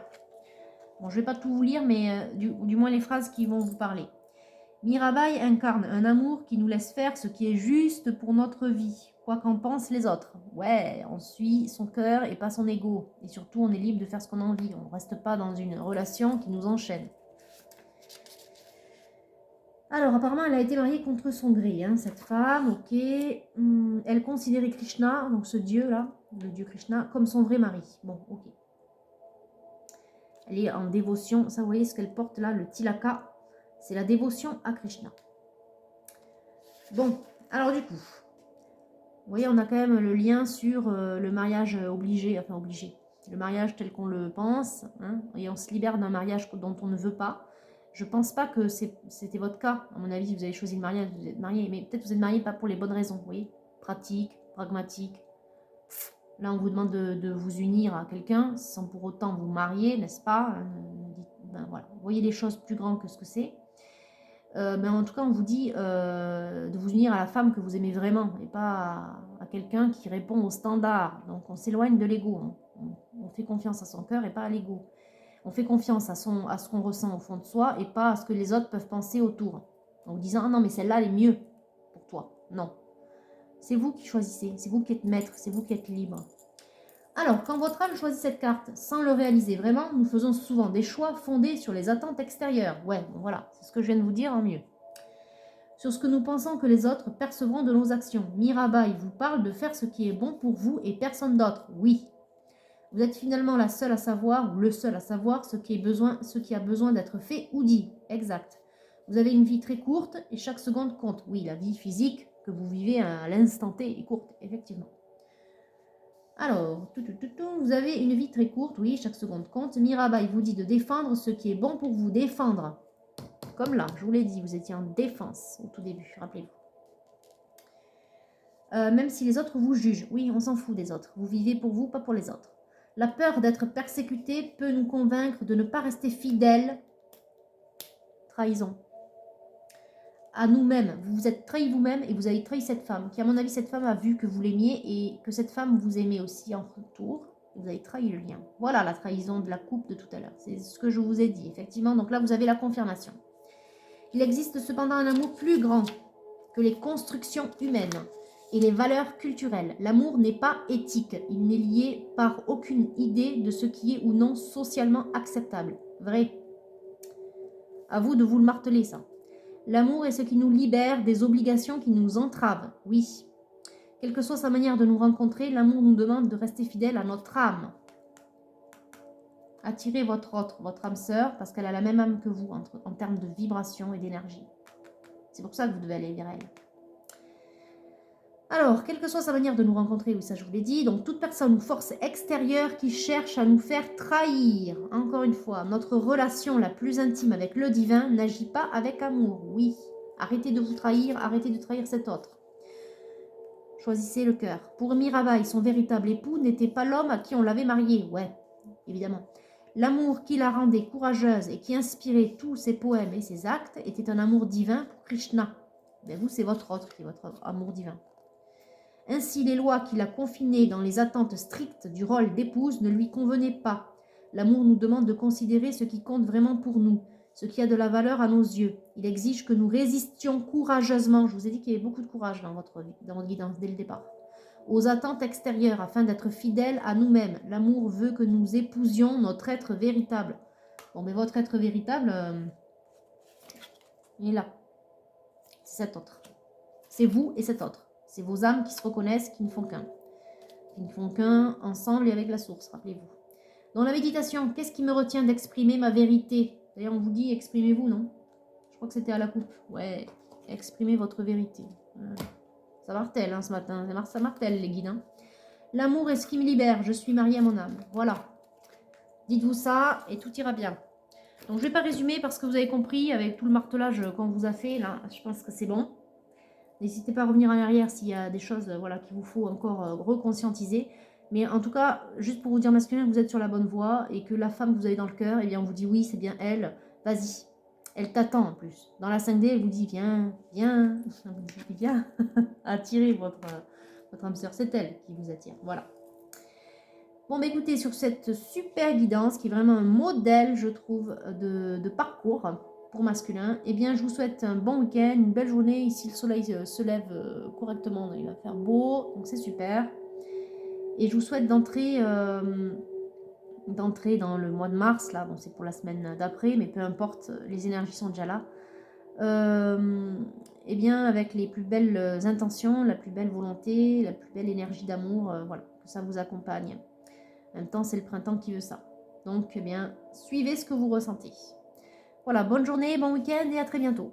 Bon, je ne vais pas tout vous lire, mais du moins les phrases qui vont vous parler. Mirabai incarne un amour qui nous laisse faire ce qui est juste pour notre vie, quoi qu'en pensent les autres. Ouais, on suit son cœur et pas son ego. Et surtout, on est libre de faire ce qu'on a envie. On ne reste pas dans une relation qui nous enchaîne. Alors, apparemment, elle a été mariée contre son gré, hein, cette femme, ok. Elle considérait Krishna, donc ce dieu-là, le dieu Krishna, comme son vrai mari. Bon, ok. Elle est en dévotion. Ça, vous voyez ce qu'elle porte là, le tilaka. C'est la dévotion à Krishna. Bon, alors du coup, vous voyez, on a quand même le lien sur le mariage obligé, enfin obligé. Le mariage tel qu'on le pense, hein, et on se libère d'un mariage dont on ne veut pas. Je ne pense pas que c'était votre cas. À mon avis, vous avez choisi le mariage, vous êtes marié, mais peut-être vous êtes marié pas pour les bonnes raisons, vous voyez. Pratique, pragmatique. Là, on vous demande de vous unir à quelqu'un sans pour autant vous marier, n'est-ce pas? Ben, voilà. Vous voyez les choses plus grandes que ce que c'est. Mais en tout cas, on vous dit de vous unir à la femme que vous aimez vraiment et pas à quelqu'un qui répond aux standards. Donc, on s'éloigne de l'ego. Hein. On fait confiance à son cœur et pas à l'ego. On fait confiance à ce qu'on ressent au fond de soi et pas à ce que les autres peuvent penser autour. En vous disant, ah non, mais celle-là, elle est mieux pour toi. Non. C'est vous qui choisissez. C'est vous qui êtes maître. C'est vous qui êtes libre. Alors, quand votre âme choisit cette carte sans le réaliser vraiment, nous faisons souvent des choix fondés sur les attentes extérieures. Ouais, bon, voilà, c'est ce que je viens de vous dire en mieux. Sur ce que nous pensons que les autres percevront de nos actions. Mirabai vous parle de faire ce qui est bon pour vous et personne d'autre. Oui. Vous êtes finalement la seule à savoir, ou le seul à savoir, ce qui a besoin d'être fait ou dit. Exact. Vous avez une vie très courte et chaque seconde compte. Oui, la vie physique que vous vivez à l'instant T est courte, effectivement. Alors, vous avez une vie très courte, oui, chaque seconde compte. Mirabai vous dit de défendre ce qui est bon pour vous, défendre. Comme là, je vous l'ai dit, vous étiez en défense au tout début, rappelez-vous. Même si les autres vous jugent, oui, on s'en fout des autres. Vous vivez pour vous, pas pour les autres. La peur d'être persécuté peut nous convaincre de ne pas rester fidèles. Trahison. À nous-mêmes. Vous vous êtes trahi vous-même et vous avez trahi cette femme, qui à mon avis, cette femme a vu que vous l'aimiez et que cette femme vous aimait aussi en retour. Vous avez trahi le lien. Voilà la trahison de la coupe de tout à l'heure. C'est ce que je vous ai dit, effectivement. Donc là, vous avez la confirmation. Il existe cependant un amour plus grand que les constructions humaines. et les valeurs culturelles. L'amour n'est pas éthique, il n'est lié par aucune idée de ce qui est ou non socialement acceptable. Vrai. À vous de vous le marteler, ça. L'amour est ce qui nous libère des obligations qui nous entravent. Oui. Quelle que soit sa manière de nous rencontrer, l'amour nous demande de rester fidèle à notre âme. Attirez votre autre, votre âme sœur, parce qu'elle a la même âme que vous en termes de vibration et d'énergie. C'est pour ça que vous devez aller vers elle. Alors, quelle que soit sa manière de nous rencontrer, oui, ça je vous l'ai dit, donc toute personne ou force extérieure qui cherche à nous faire trahir, encore une fois, notre relation la plus intime avec le divin n'agit pas avec amour, oui. Arrêtez de vous trahir, arrêtez de trahir cet autre. Choisissez le cœur. Pour Mirabai, son véritable époux n'était pas l'homme à qui on l'avait marié, ouais, évidemment. L'amour qui la rendait courageuse et qui inspirait tous ses poèmes et ses actes était un amour divin pour Krishna. Ben vous, c'est votre autre qui est votre amour divin. Ainsi, les lois qui la confinaient dans les attentes strictes du rôle d'épouse ne lui convenaient pas. L'amour nous demande de considérer ce qui compte vraiment pour nous, ce qui a de la valeur à nos yeux. Il exige que nous résistions courageusement, je vous ai dit qu'il y avait beaucoup de courage dans votre guidance dès le départ, aux attentes extérieures afin d'être fidèles à nous-mêmes. L'amour veut que nous épousions notre être véritable. Bon, mais votre être véritable, il est là. C'est cet autre. C'est vous et cet autre. C'est vos âmes qui se reconnaissent, qui ne font qu'un. Qui ne font qu'un ensemble et avec la source, rappelez-vous. Dans la méditation, qu'est-ce qui me retient d'exprimer ma vérité? D'ailleurs, on vous dit, exprimez-vous, non? Je crois que c'était à la coupe. Ouais, exprimez votre vérité. Ça martèle ce matin, ça martèle les guides. Hein. L'amour est ce qui me libère, je suis mariée à mon âme. Voilà. Dites-vous ça et tout ira bien. Donc je ne vais pas résumer parce que vous avez compris avec tout le martelage qu'on vous a fait. Là, je pense que c'est bon. N'hésitez pas à revenir en arrière s'il y a des choses qu'il vous faut encore reconscientiser. Mais en tout cas, juste pour vous dire masculin, vous êtes sur la bonne voie et que la femme que vous avez dans le cœur, eh bien on vous dit oui, c'est bien elle, vas-y. Elle t'attend en plus. Dans la 5D, elle vous dit viens, viens. Elle vous dit viens. Attirez votre âme sœur, c'est elle qui vous attire. Voilà. Bon, bah écoutez, sur cette super guidance qui est vraiment un modèle, je trouve, de parcours pour masculin, eh bien, je vous souhaite un bon week-end, une belle journée. Ici, le soleil se lève correctement, il va faire beau, donc c'est super. Et je vous souhaite d'entrer dans le mois de mars, là, bon, c'est pour la semaine d'après, mais peu importe, les énergies sont déjà là. Eh bien, avec les plus belles intentions, la plus belle volonté, la plus belle énergie d'amour, voilà, que ça vous accompagne. En même temps, c'est le printemps qui veut ça. Donc, eh bien, suivez ce que vous ressentez. Voilà, bonne journée, bon week-end et à très bientôt.